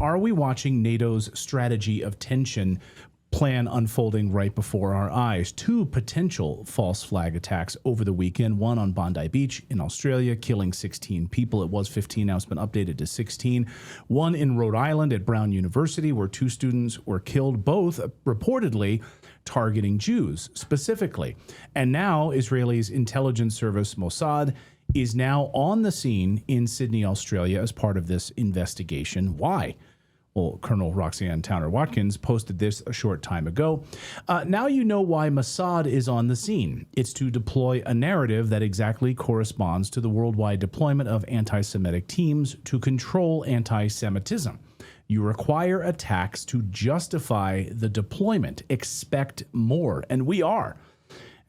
are we watching NATO's strategy of tension plan unfolding right before our eyes? Two potential false flag attacks over the weekend, one on Bondi Beach in Australia, killing 16 people. It was 15, now it's been updated to 16. One in Rhode Island at Brown University, where 2 students were killed, both reportedly targeting Jews specifically. And now Israel's intelligence service Mossad is now on the scene in Sydney, Australia as part of this investigation. Why? Well, Colonel Roxanne Towner-Watkins posted this a short time ago. Now you know why Mossad is on the scene. It's to deploy a narrative that exactly corresponds to the worldwide deployment of anti-Semitic teams to control anti-Semitism. You require attacks to justify the deployment. Expect more. And we are.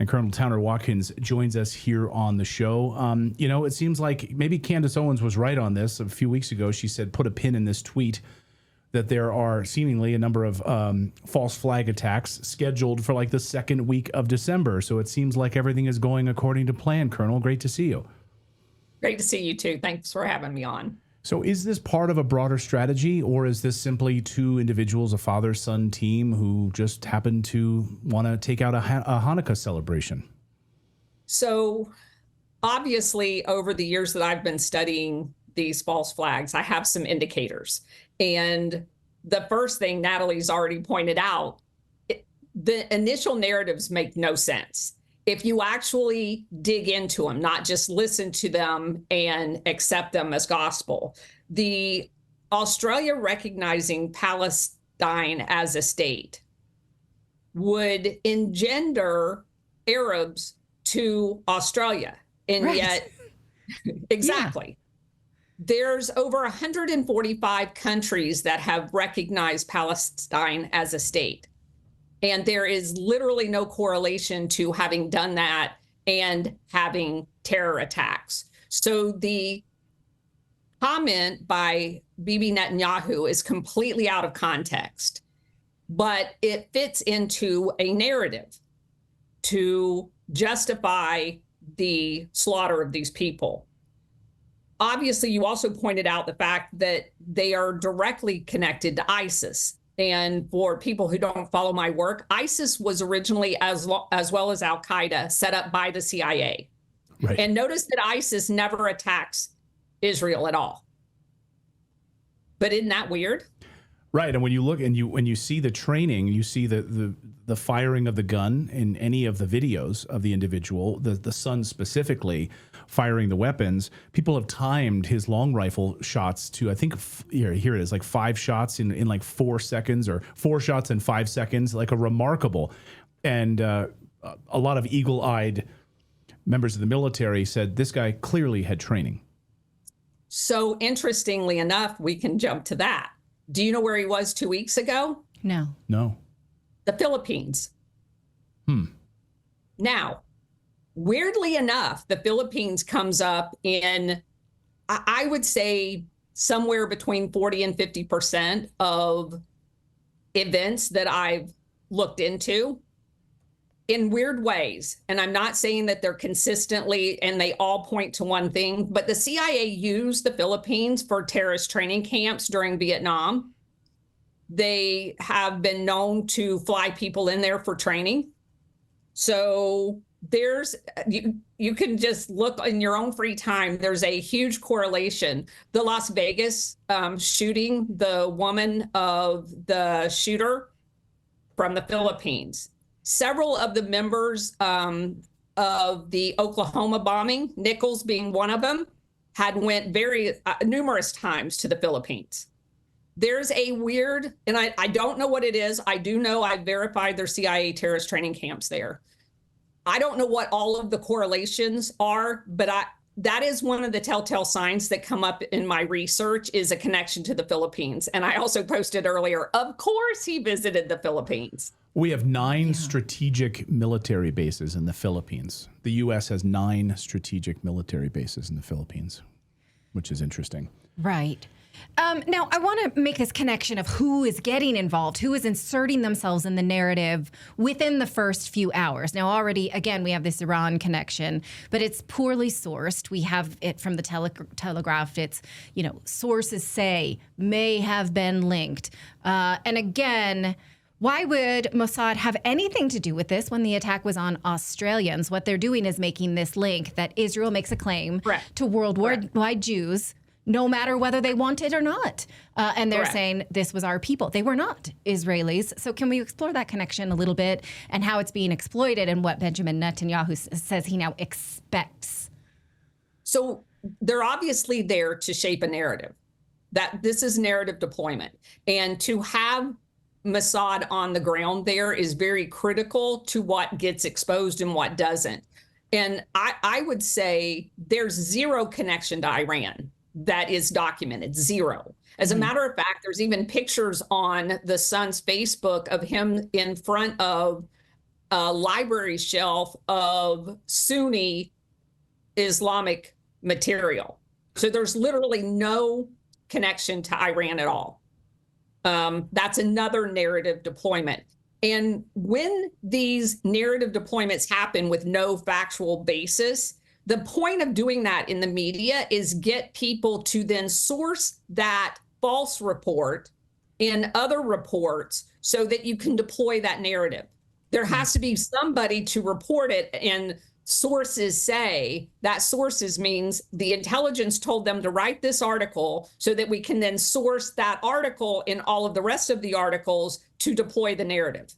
And Colonel Towner-Watkins joins us here on the show. It seems like maybe Candace Owens was right on this. A few weeks ago, she said, put a pin in this tweet, that there are seemingly a number of false flag attacks scheduled for like the second week of December. So it seems like everything is going according to plan. Colonel, great to see you. Great to see you too. Thanks for having me on. So is this part of a broader strategy, or is this simply 2 individuals, a father-son team, who just happen to want to take out a Hanukkah celebration? So obviously, over the years that I've been studying these false flags, I have some indicators. And the first thing Natalie's already pointed out, the initial narratives make no sense. If you actually dig into them, not just listen to them and accept them as gospel, the Australia recognizing Palestine as a state would engender Arabs to Australia. And right. Yet, exactly. Yeah. There's over 145 countries that have recognized Palestine as a state. And there is literally no correlation to having done that and having terror attacks. So the comment by Bibi Netanyahu is completely out of context, but it fits into a narrative to justify the slaughter of these people. Obviously, you also pointed out the fact that they are directly connected to ISIS. And for people who don't follow my work, ISIS was originally, as well as Al-Qaeda, set up by the CIA. Right. And notice that ISIS never attacks Israel at all. But isn't that weird? Right. And when you look and when you see the training, you see the firing of the gun in any of the videos of the individual, the son specifically firing the weapons. People have timed his long rifle shots to, I think, here it is, like 5 shots in like 4 seconds, or 4 shots in 5 seconds, like a remarkable. And a lot of eagle-eyed members of the military said this guy clearly had training. So interestingly enough, we can jump to that. Do you know where he was 2 weeks ago? No. The Philippines. Now, weirdly enough, the Philippines comes up in, I would say, somewhere between 40 and 50% of events that I've looked into in weird ways. And I'm not saying that they're consistently, and they all point to one thing, but the CIA used the Philippines for terrorist training camps during Vietnam. They have been known to fly people in there for training. So there's, you can just look in your own free time. There's a huge correlation. The Las Vegas shooting, the woman of the shooter from the Philippines. Several of the members of the Oklahoma bombing, Nichols being one of them, had went numerous times to the Philippines. There's a weird, and I don't know what it is. I do know I verified their CIA terrorist training camps there. I don't know what all of the correlations are, but that is one of the telltale signs that come up in my research, is a connection to the Philippines. And I also posted earlier, of course he visited the Philippines. We have 9 strategic military bases in the Philippines. The U.S. has 9 strategic military bases in the Philippines, which is interesting. Right. Now, I want to make this connection of who is getting involved, who is inserting themselves in the narrative within the first few hours. Now, already, again, we have this Iran connection, but it's poorly sourced. We have it from the Telegraph. It's, sources say, may have been linked. And again, why would Mossad have anything to do with this when the attack was on Australians? What they're doing is making this link that Israel makes a claim to worldwide Jews, no matter whether they want it or not. And they're saying this was our people. They were not Israelis. So can we explore that connection a little bit and how it's being exploited and what Benjamin Netanyahu says he now expects? So they're obviously there to shape a narrative. That this is narrative deployment. And to have Mossad on the ground there is very critical to what gets exposed and what doesn't. And I would say there's zero connection to Iran that is documented, zero. As a matter of fact, there's even pictures on the Sun's Facebook of him in front of a library shelf of Sunni Islamic material. So there's literally no connection to Iran at all. That's another narrative deployment. And when these narrative deployments happen with no factual basis, the point of doing that in the media is get people to then source that false report in other reports so that you can deploy that narrative. There has to be somebody to report it, and sources say that sources means the intelligence told them to write this article so that we can then source that article in all of the rest of the articles to deploy the narrative.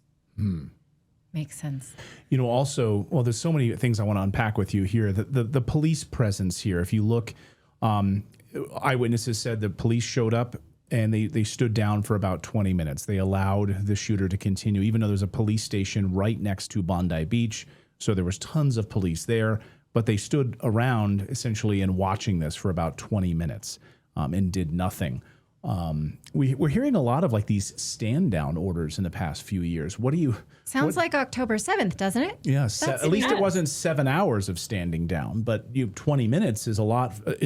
Makes sense. Also, there's so many things I want to unpack with you here. The police presence here, if you look, eyewitnesses said the police showed up and they stood down for about 20 minutes. They allowed the shooter to continue, even though there's a police station right next to Bondi Beach. So there was tons of police there, but they stood around essentially and watching this for about 20 minutes and did nothing. We're hearing a lot of like these stand down orders in the past few years. Sounds like October 7th, doesn't it? Yes. At least it wasn't 7 hours of standing down, but 20 minutes is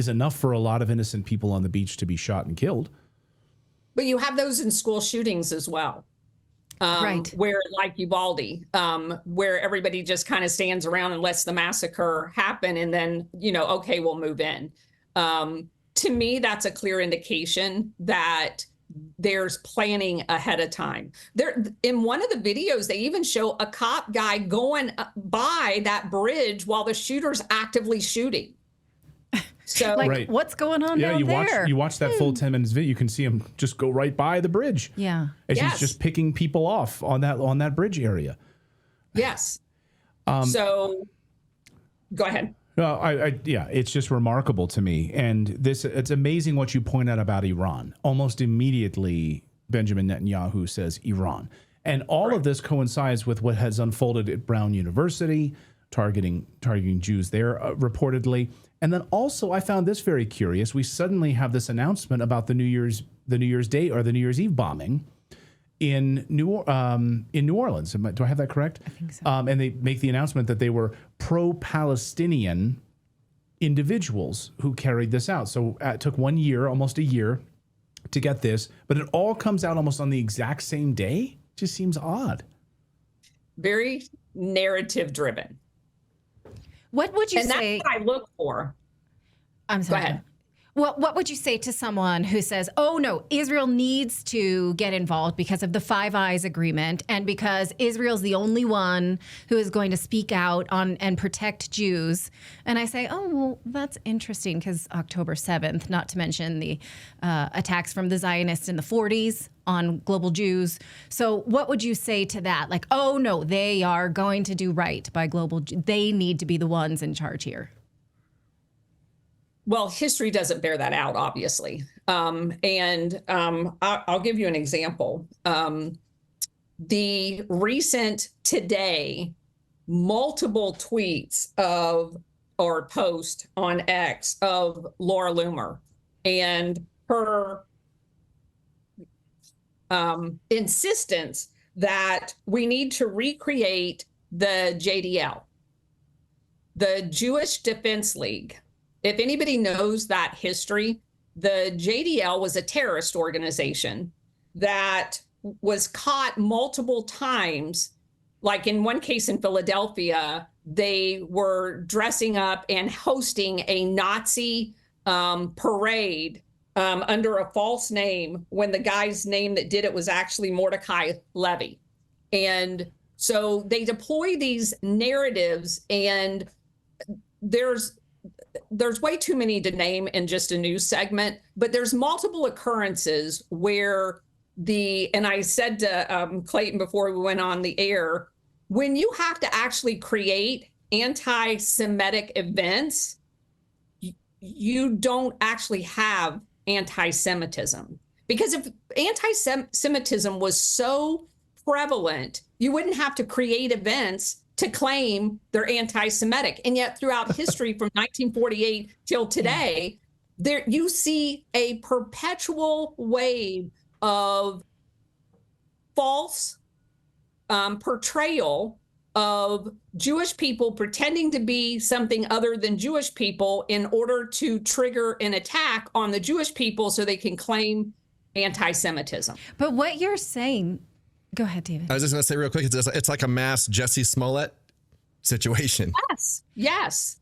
enough for a lot of innocent people on the beach to be shot and killed. But you have those in school shootings as well. Where like Uvalde, where everybody just kind of stands around and lets the massacre happen. And then, okay, we'll move in. To me, that's a clear indication that there's planning ahead of time. There, in one of the videos, they even show a cop guy going by that bridge while the shooter's actively shooting. So, what's going on down there? You watch that full 10 minutes video, you can see him just go right by the bridge. Yeah. As he's just picking people off on that bridge area. Yes. So go ahead. No, it's just remarkable to me. And it's amazing what you point out about Iran. Almost immediately, Benjamin Netanyahu says Iran. And all of this coincides with what has unfolded at Brown University, targeting Jews there, reportedly. And then also, I found this very curious. We suddenly have this announcement about the New Year's Day or the New Year's Eve bombing in New Orleans. Do I have that correct? I think so. And they make the announcement that they were pro-Palestinian individuals who carried this out. So it took 1 year, almost a year, to get this, but it all comes out almost on the exact same day. Just seems odd. Very narrative driven. What would you say? And that's what I look for. I'm sorry. Go ahead. Well, what would you say to someone who says, oh, no, Israel needs to get involved because of the Five Eyes agreement and because Israel's the only one who is going to speak out on and protect Jews? And I say, oh, well, that's interesting because October 7th, not to mention the attacks from the Zionists in the 40s on global Jews. So what would you say to that? Like, oh, no, they are going to do right by global Jews. They need to be the ones in charge here. Well, history doesn't bear that out, obviously. I'll give you an example. The recent today, multiple tweets or post on X of Laura Loomer and her insistence that we need to recreate the JDL, the Jewish Defense League. If anybody knows that history, the JDL was a terrorist organization that was caught multiple times. Like in one case in Philadelphia, they were dressing up and hosting a Nazi parade under a false name when the guy's name that did it was actually Mordecai Levy. And so they deploy these narratives, and there's way too many to name in just a news segment, but there's multiple occurrences where and I said to Clayton before we went on the air, when you have to actually create anti-Semitic events, you don't actually have anti-Semitism. Because if anti-Semitism was so prevalent, you wouldn't have to create events to claim they're anti-Semitic. And yet throughout history from 1948 till today, there you see a perpetual wave of false portrayal of Jewish people pretending to be something other than Jewish people in order to trigger an attack on the Jewish people so they can claim anti-Semitism. But what you're saying, go ahead, David. I was just going to say real quick, it's like a mass Jussie Smollett situation. Yes.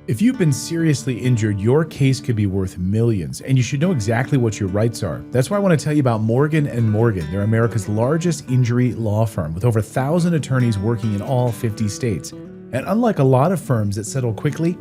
If you've been seriously injured, your case could be worth millions, and you should know exactly what your rights are. That's why I want to tell you about Morgan & Morgan. They're America's largest injury law firm with over 1,000 attorneys working in all 50 states. And unlike a lot of firms that settle quickly,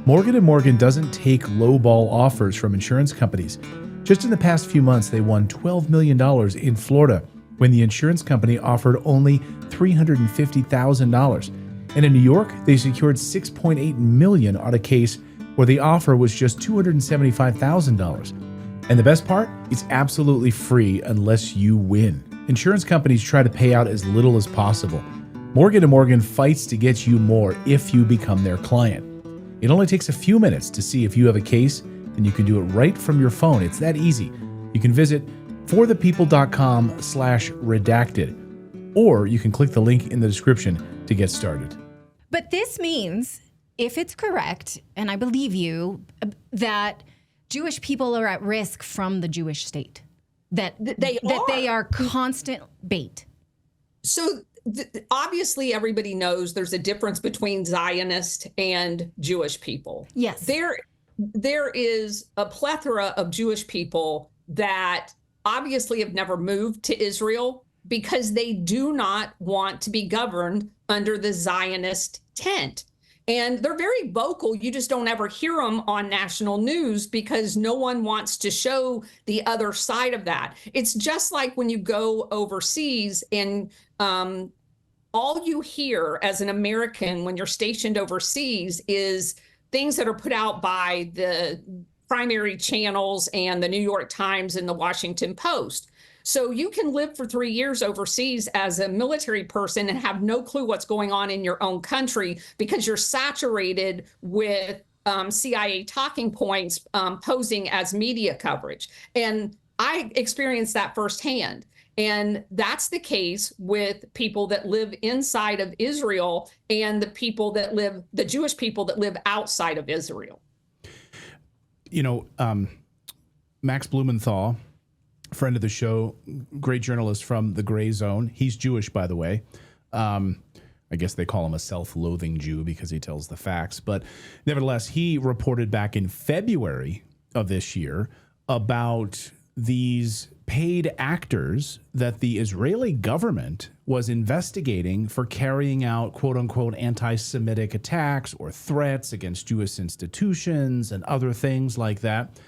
Morgan & Morgan doesn't take lowball offers from insurance companies. Just in the past few months, they won $12 million in Florida when the insurance company offered only $350,000. And in New York, they secured $6.8 million on a case where the offer was just $275,000. And the best part? It's absolutely free unless you win. Insurance companies try to pay out as little as possible. Morgan & Morgan fights to get you more if you become their client. It only takes a few minutes to see if you have a case, and you can do it right from your phone. It's that easy. You can visit forthepeople.com/redacted, or you can click the link in the description to get started. But this means, if it's correct, and I believe you, that Jewish people are at risk from the Jewish state, that they are constant bait. So obviously everybody knows there's a difference between Zionist and Jewish people. Yes. There is a plethora of Jewish people that obviously have never moved to Israel because they do not want to be governed under the Zionist tent. And they're very vocal. You just don't ever hear them on national news because no one wants to show the other side of that. It's just like when you go overseas and all you hear as an American when you're stationed overseas is things that are put out by the primary channels and the New York Times and the Washington Post. So you can live for 3 years overseas as a military person and have no clue what's going on in your own country because you're saturated with CIA talking points posing as media coverage. And I experienced that firsthand. And that's the case with people that live inside of Israel and the Jewish people that live outside of Israel. You know, Max Blumenthal, friend of the show, great journalist from the Gray Zone. He's Jewish, by the way. I guess they call him a self-loathing Jew because he tells the facts. But nevertheless, he reported back in February of this year about these paid actors that the Israeli government was investigating for carrying out quote-unquote anti-Semitic attacks or threats against Jewish institutions and other things like that.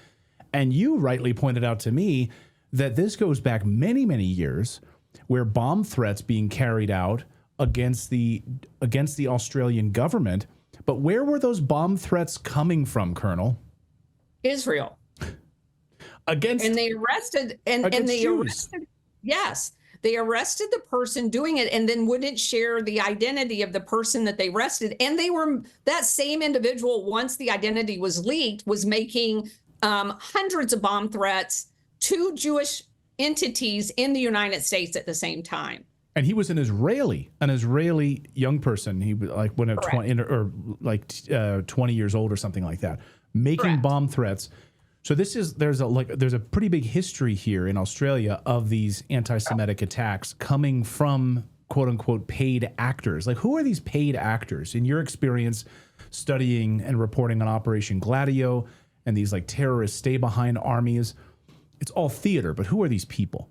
And you rightly pointed out to me that this goes back many, many years where bomb threats being carried out against the Australian government. But where were those bomb threats coming from, Colonel? Israel. And they arrested yes, they arrested the person doing it and then wouldn't share the identity of the person that they arrested. And that same individual, once the identity was leaked, was making hundreds of bomb threats to Jewish entities in the United States at the same time. And he was an Israeli young person. He was like 20 years old or something like that, making bomb threats So there's a pretty big history here in Australia of these anti-Semitic attacks coming from quote unquote paid actors. Like, who are these paid actors in your experience studying and reporting on Operation Gladio and these like terrorist stay behind armies? It's all theater, but who are these people?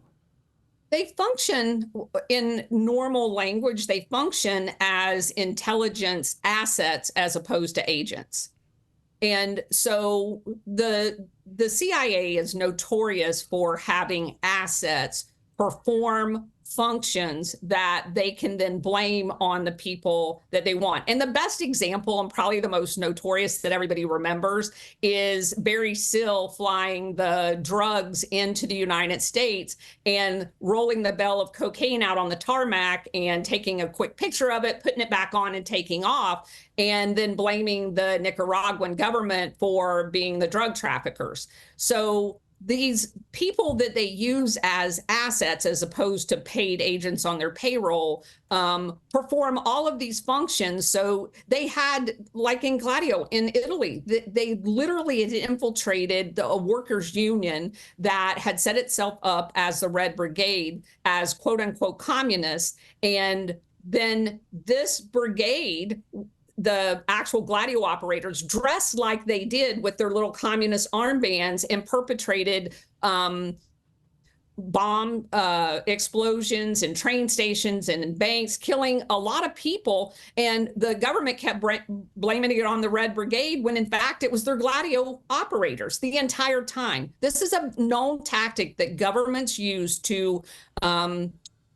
They function in normal language. They function as intelligence assets as opposed to agents. And so the CIA is notorious for having assets perform functions that they can then blame on the people that they want. And the best example, and probably the most notorious that everybody remembers, is Barry Seal flying the drugs into the United States and rolling the bell of cocaine out on the tarmac and taking a quick picture of it, putting it back on and taking off, and then blaming the Nicaraguan government for being the drug traffickers. So these people that they use as assets as opposed to paid agents on their payroll perform all of these functions. So they had, like in Gladio in Italy, they literally had infiltrated a workers' union that had set itself up as the Red Brigade as quote unquote communists. And then this brigade, the actual Gladio operators, dressed like they did with their little communist armbands and perpetrated bomb explosions in train stations and in banks, killing a lot of people. And the government kept blaming it on the Red Brigade when in fact it was their Gladio operators the entire time. This is a known tactic that governments use to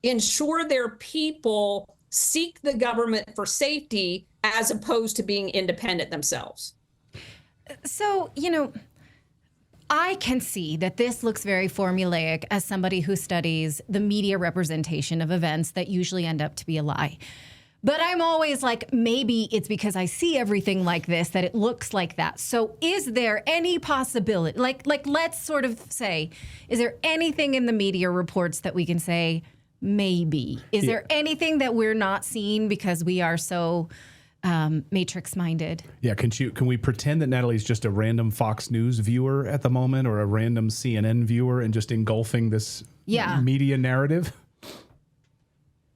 ensure their people seek the government for safety as opposed to being independent themselves. So, I can see that this looks very formulaic as somebody who studies the media representation of events that usually end up to be a lie. But I'm always like, maybe it's because I see everything like this that it looks like that. So is there any possibility, like let's sort of say, is there anything in the media reports that we can say, maybe? Is there anything that we're not seeing because we are so matrix-minded? Yeah, can we pretend that Natalie's just a random Fox News viewer at the moment or a random CNN viewer and just engulfing this media narrative?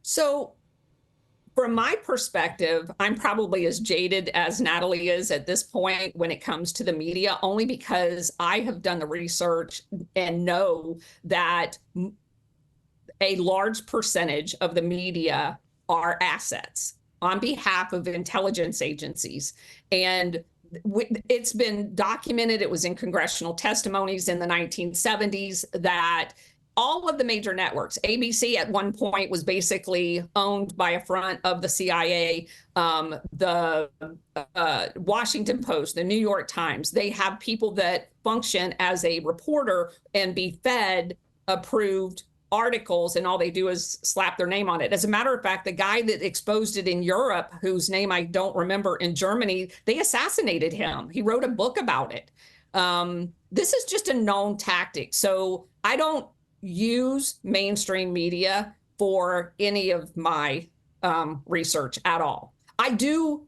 So from my perspective, I'm probably as jaded as Natalie is at this point when it comes to the media, only because I have done the research and know that a large percentage of the media are assets on behalf of intelligence agencies. And it's been documented, it was in congressional testimonies in the 1970s, that all of the major networks, ABC at one point was basically owned by a front of the CIA, the Washington Post, the New York Times, they have people that function as a reporter and be fed approved articles, and all they do is slap their name on it. As a matter of fact, the guy that exposed it in Europe, whose name I don't remember, in Germany, they assassinated him. He wrote a book about it. This is just a known tactic. So I don't use mainstream media for any of my research at all. I do,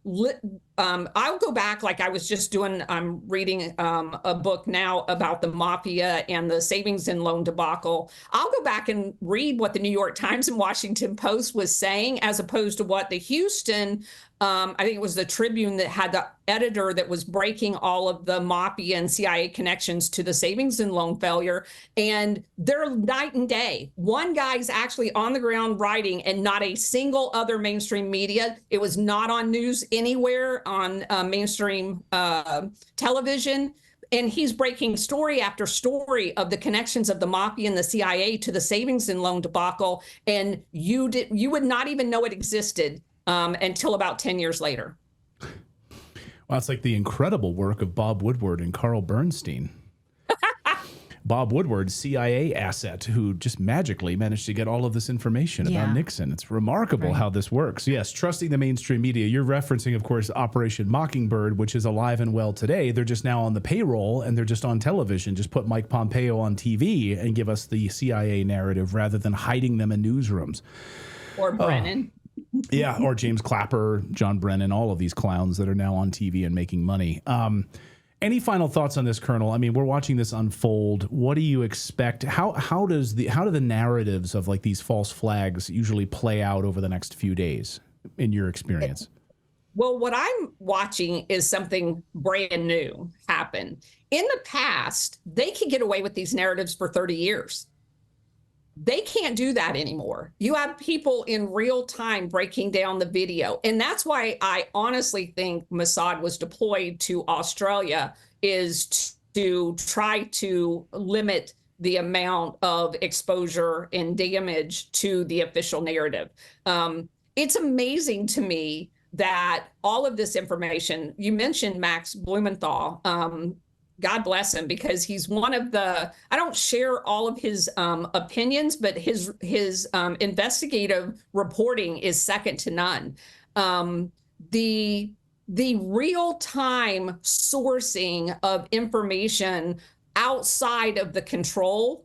I'll go back, like I was just doing, I'm reading a book now about the mafia and the savings and loan debacle. I'll go back and read what the New York Times and Washington Post was saying, as opposed to what the Houston, I think it was the Tribune that had the editor that was breaking all of the mafia and CIA connections to the savings and loan failure. And they're night and day. One guy's actually on the ground writing, and not a single other mainstream media. It was not on news anywhere on mainstream television. And he's breaking story after story of the connections of the mafia and the CIA to the savings and loan debacle. And you would not even know it existed until about 10 years later. Well, it's like the incredible work of Bob Woodward and Carl Bernstein. Bob Woodward, CIA asset, who just magically managed to get all of this information about Nixon. It's remarkable how this works. Yes, trusting the mainstream media. You're referencing, of course, Operation Mockingbird, which is alive and well today. They're just now on the payroll, and they're just on television. Just put Mike Pompeo on TV and give us the CIA narrative rather than hiding them in newsrooms. Or Brennan. Yeah, or James Clapper, John Brennan, all of these clowns that are now on TV and making money. Any final thoughts on this, Colonel? I mean, we're watching this unfold. What do you expect? How do the narratives of like these false flags usually play out over the next few days in your experience? Well, what I'm watching is something brand new happen. In the past, they could get away with these narratives for 30 years. They can't do that anymore. You have people in real time breaking down the video. And that's why I honestly think Mossad was deployed to Australia, is to try to limit the amount of exposure and damage to the official narrative. It's amazing to me that all of this information, you mentioned Max Blumenthal, God bless him, because he's one of the, I don't share all of his opinions, but his investigative reporting is second to none. The real-time sourcing of information outside of the control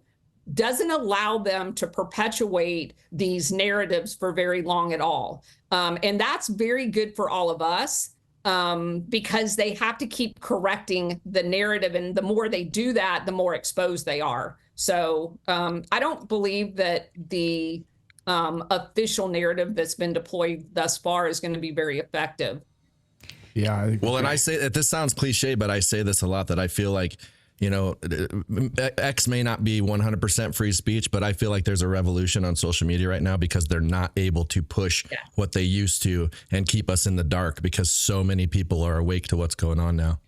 doesn't allow them to perpetuate these narratives for very long at all. And that's very good for all of us. Because they have to keep correcting the narrative. And the more they do that, the more exposed they are. So I don't believe that the official narrative that's been deployed thus far is going to be very effective. Yeah. Well, and I say that this sounds cliche, but I say this a lot, that I feel like, you know, X may not be 100% free speech, but I feel like there's a revolution on social media right now because they're not able to push what they used to and keep us in the dark because so many people are awake to what's going on now.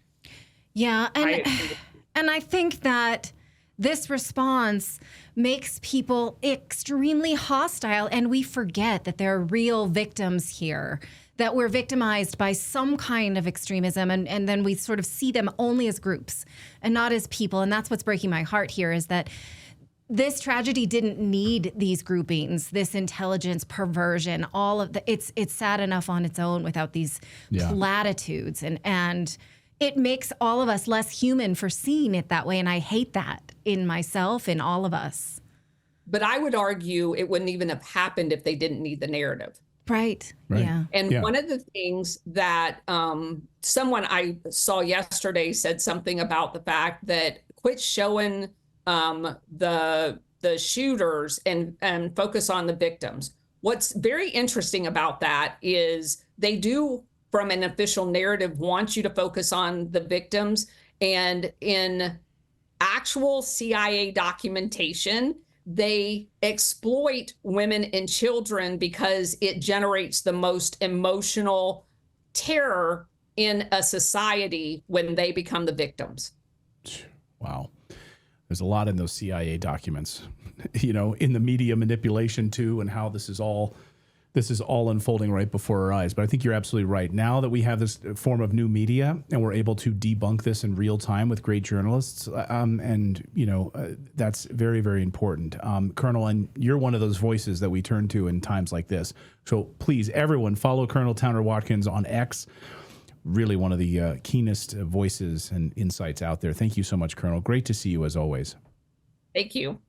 Yeah. And I think that this response makes people extremely hostile, and we forget that there are real victims here, that we're victimized by some kind of extremism, and then we sort of see them only as groups and not as people. And that's what's breaking my heart here, is that this tragedy didn't need these groupings, this intelligence, perversion, all of the, it's sad enough on its own without these platitudes. And it makes all of us less human for seeing it that way. And I hate that in myself, in all of us. But I would argue it wouldn't even have happened if they didn't need the narrative. Right. Yeah. And one of the things that someone I saw yesterday said something about the fact that quit showing the shooters and focus on the victims. What's very interesting about that is they do, from an official narrative, want you to focus on the victims. And in actual CIA documentation, they exploit women and children because it generates the most emotional terror in a society when they become the victims. Wow. There's a lot in those CIA documents, you know, in the media manipulation too, and how this is all unfolding right before our eyes. But I think you're absolutely right. Now that we have this form of new media and we're able to debunk this in real time with great journalists, that's very, very important. Colonel, and you're one of those voices that we turn to in times like this. So please, everyone, follow Colonel Towner Watkins on X. Really one of the keenest voices and insights out there. Thank you so much, Colonel. Great to see you as always. Thank you.